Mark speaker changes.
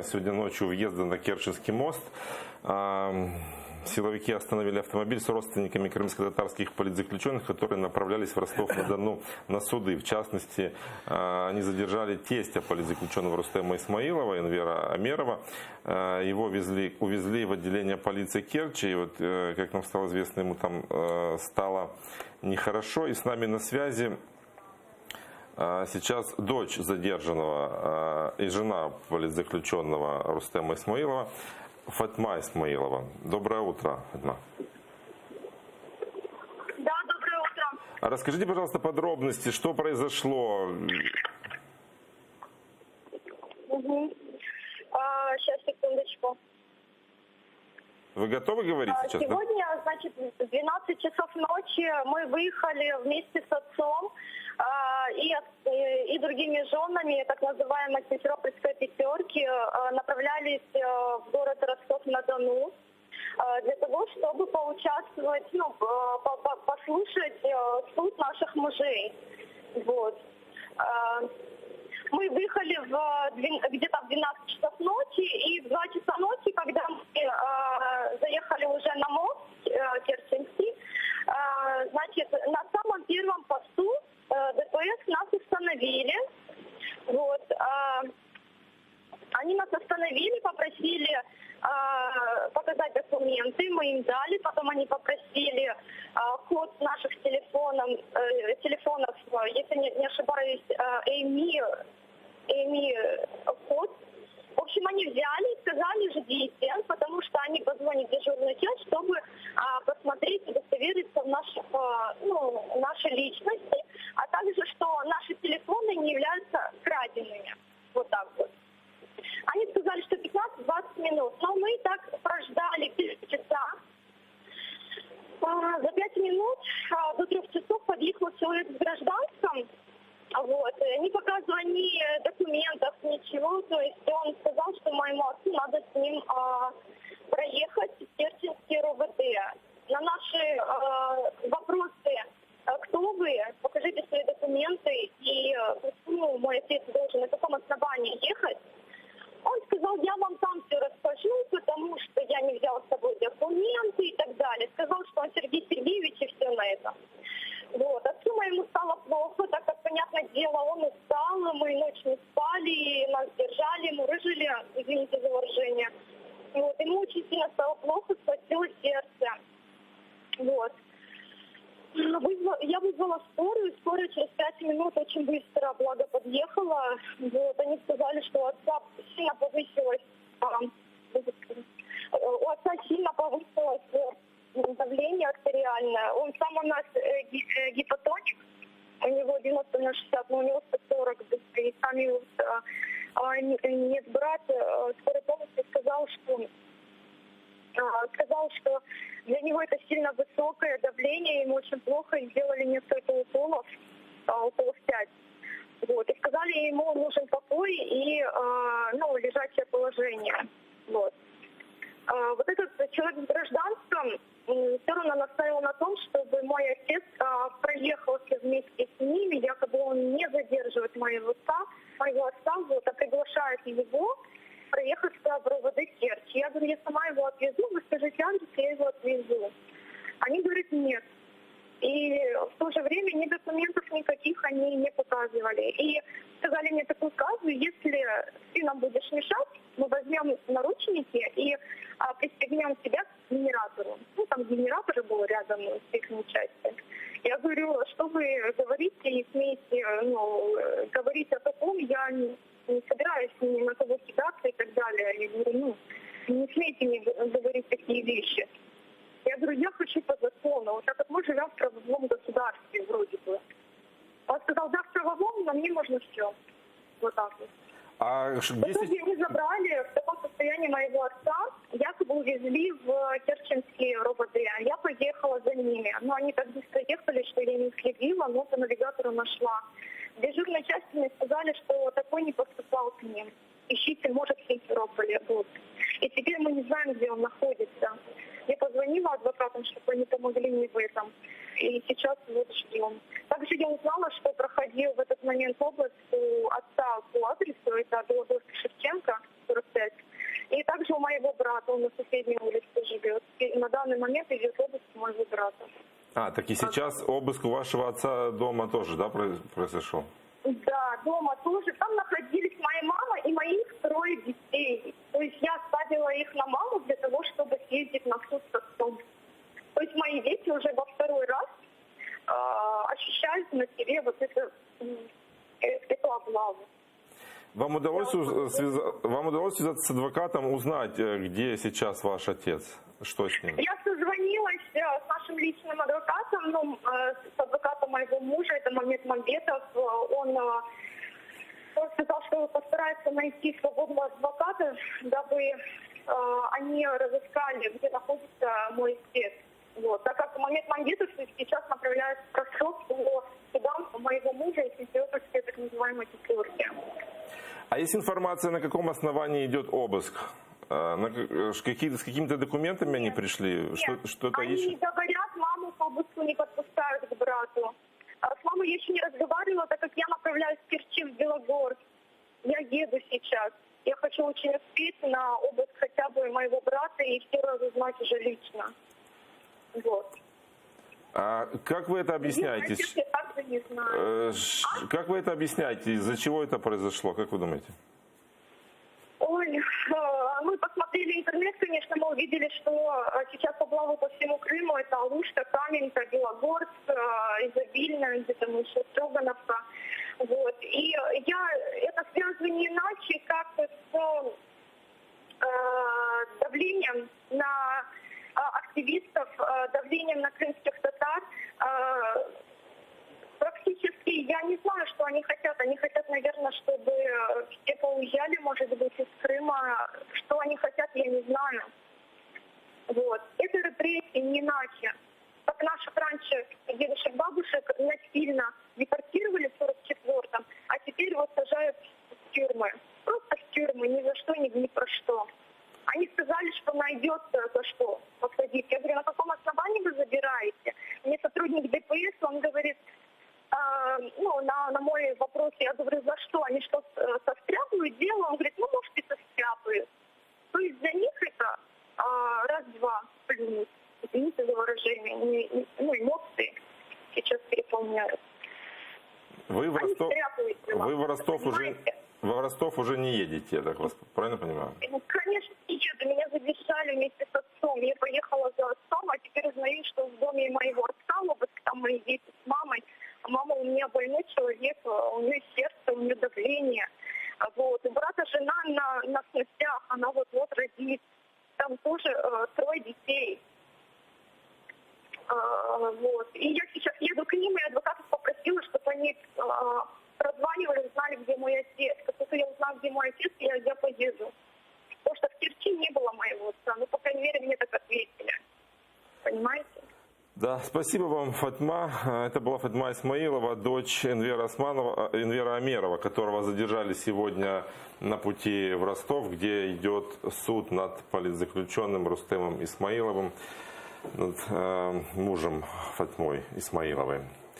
Speaker 1: Сегодня ночью у въезда на Керченский мост силовики остановили автомобиль с родственниками крымско-татарских политзаключенных, которые направлялись в Ростов-на-Дону на суды. В частности, они задержали тестя политзаключенного Рустема Исмаилова, Энвера Амерова. Его увезли в отделение полиции Керчи. И вот, как нам стало известно, ему там стало нехорошо. И с нами на связи сейчас дочь задержанного и жена политзаключенного Рустема Исмаилова, Фатьма Исмаилова. Доброе утро, Фатьма.
Speaker 2: Да, доброе утро.
Speaker 1: А расскажите, пожалуйста, подробности, что произошло.
Speaker 2: Сейчас, секундочку.
Speaker 1: Вы готовы говорить сейчас?
Speaker 2: Сегодня, значит, в 12 часов ночи мы выехали вместе с отцом и другими женами так называемой Симферопольской пятерки, направлялись в город Ростов-на-Дону для того, чтобы поучаствовать, послушать суд наших мужей. Вот. Мы выехали где-то в 12 часов ночи, и в 2 часа ночи, когда мы заехали уже на мост Керченский, значит, на самом первом посту ДПС нас остановили. Вот. Они нас остановили, попросили показать документы, мы им дали, потом они попросили код наших телефонов, если не ошибаюсь, код. В общем, они взяли и сказали, ждите, потому что они позвонят в дежурную часть, чтобы посмотреть, удостовериться в нашей личности, а также, что наши телефоны не являются краденными. Вот так вот. Они сказали, что 15-20 минут, но мы так прождали 5 часа. За 5 минут до 3 часов подъехал человек в гражданском. Вот. Не показывая ни документов, ничего. То есть он сказал, что моему отцу надо с ним проехать в Керченский РОВД. На наши вопросы, кто вы, покажите свои документы и почему мой отец должен, на каком основании ехать, он сказал, я вам там все расскажу, потому что я не взял с собой документы и так далее. Сказал, что он Сергей Сергеевич и все на этом. Вот. Отцу моему стало плохо, так как, понятное дело, он устал, мы ночь не спали, нас держали, мурыжили, извините за выражение. Вот. Ему очень сильно стало плохо, схватило сердце. Вот. Я вызвала скорую через 5 минут очень быстро, благо подъехала. Вот. Они сказали, что у отца сильно повысилось, давление артериальное. Он сам у нас гипотоник, у него 90 на 60, но у него 140. И сами нет брат скорой помощи сказал, что для него это сильно высокое давление, ему очень плохо, и сделали несколько уколов 5. Вот. И сказали ему, нужен покой и лежачее положение. Вот. Вот этот человек в гражданском все равно настаивал на том, чтобы мой отец проехался вместе с ними, якобы он не задерживает моего отца, вот, а приглашает его проехаться в РОВД Керчь. Я говорю, я сама его отвезу, вы скажите адрес, я его отвезу. Они говорят, нет. И в то же время ни документов никаких они не показывали. И сказали мне такую фразу, если ты нам будешь мешать, мы возьмем наручники и пристегнем тебя к генератору. Там генератор был рядом с их частью. Я говорю, что вы говорите и смеете говорить о таком, я не собираюсь ни на кого кидаться и так далее. Я говорю, не смейте мне говорить такие вещи. Я говорю, я хочу по закону, вот так как мы живем в правовом государстве вроде бы. Он сказал, да, в правовом, но мне можно все. Вот так вот. В итоге они забрали в таком состоянии моего отца, якобы увезли в Керченский РОВД. Я поехала за ними. Но они так быстро ехали, что я не следила, но по навигатору нашла. В дежурной части мне сказали, что такой не поступал к ним. Ищите, может, в Симферополе. Вот. И теперь мы не знаем, где он находится. Я позвонила адвокатам, чтобы они помогли мне в этом. И сейчас вот ждем. Также я узнала, что проходил в этот момент область у отца по адресу, это Белогорск Шевченко, 45. брата, он на соседней улице живет. И на данный момент идет обыск моего брата.
Speaker 1: Так и сейчас обыск у вашего отца дома тоже, да, произошел?
Speaker 2: Да, дома тоже. Там находились моя мама и моих 3 детей. То есть я оставила их на маму для того, чтобы съездить на суд с отцом. То есть мои дети уже во 2-й раз ощущают на себе вот эту облаву.
Speaker 1: Вам удалось связаться с адвокатом, узнать, где сейчас ваш отец? Что с ним?
Speaker 2: Я созвонилась с нашим личным адвокатом, с адвокатом моего мужа, это Мамед Мамбетов. Он сказал, что постарается найти свободного адвоката, дабы они разыскали, где находится мой отец. Вот. Так как Мамед Мамбетов сейчас направляется в просрок по судам моего мужа и сентябрьской так называемой пятерки.
Speaker 1: А есть информация, на каком основании идет обыск? С какими-то документами они пришли? Что-то
Speaker 2: они
Speaker 1: ищут?
Speaker 2: не говорят, маму к обыску не подпускают к брату. С мамой я еще не разговаривала, так как я направляюсь в Керчи, в Белогорск. Я еду сейчас. Я хочу очень успеть на обыск хотя бы моего брата и все разузнать уже лично. Вот.
Speaker 1: А как вы это объясняете?
Speaker 2: Я также не знаю.
Speaker 1: Как вы это объясняете? Из-за чего это произошло? Как вы думаете?
Speaker 2: Ой, мы посмотрели интернет, конечно, мы увидели, что сейчас облавы по всему Крыму, это Алушта, Каменка, Белогорск, Изобильная, где-то еще Строгановка. Вот. И я это связываю не иначе, как с давлением на активистов, давлением на крымских татар. Практически я не знаю, что они хотят. Они хотят, наверное, чтобы все поуезжали, может быть, из Крыма. Что они хотят, я не знаю. Вот. Это репрессии, не иначе. Как наших раньше дедушек, бабушек насильно депортировали в 44-м, а теперь вот сажают в тюрьмы. Просто в тюрьмы, ни за что, ни про что. Они сказали, что найдется за что посадить. Я говорю, на каком основании вы забираете? Мне сотрудник ДПС, он говорит, на мой вопрос, я говорю, за что? Они что, состряпывают дело? Он говорит, может, и состряпывают. То есть для них это раз-два плюнуть. Извините за выражение. Эмоции сейчас переполняют.
Speaker 1: Вы в Ростов уже не едете, я так вас правильно понимаю?
Speaker 2: Конечно, не еду. Меня задержали вместе с отцом. Я поехала за отцом, а теперь узнаю, что в доме моего отца обыск, там мои дети с мамой. Мама у меня больной человек, у нее сердце, у нее давление. Вот. У брата жена на сностях, она вот-вот родит. Там тоже 3 детей. Вот. И я сейчас еду к ним, и адвокатов попросила, чтобы они прозванивали, знали, где мой отец. Как только я узнаю, где мой отец, я поеду. Потому что в Керчи не было моего отца. Ну, по крайней мере, мне так ответили. Понимаете?
Speaker 1: Да, спасибо вам, Фатьма. Это была Фатьма Исмаилова, дочь Энвера Амерова, которого задержали сегодня на пути в Ростов, где идет суд над политзаключенным Рустемом Исмаиловым, над мужем Фатьмой Исмаиловой.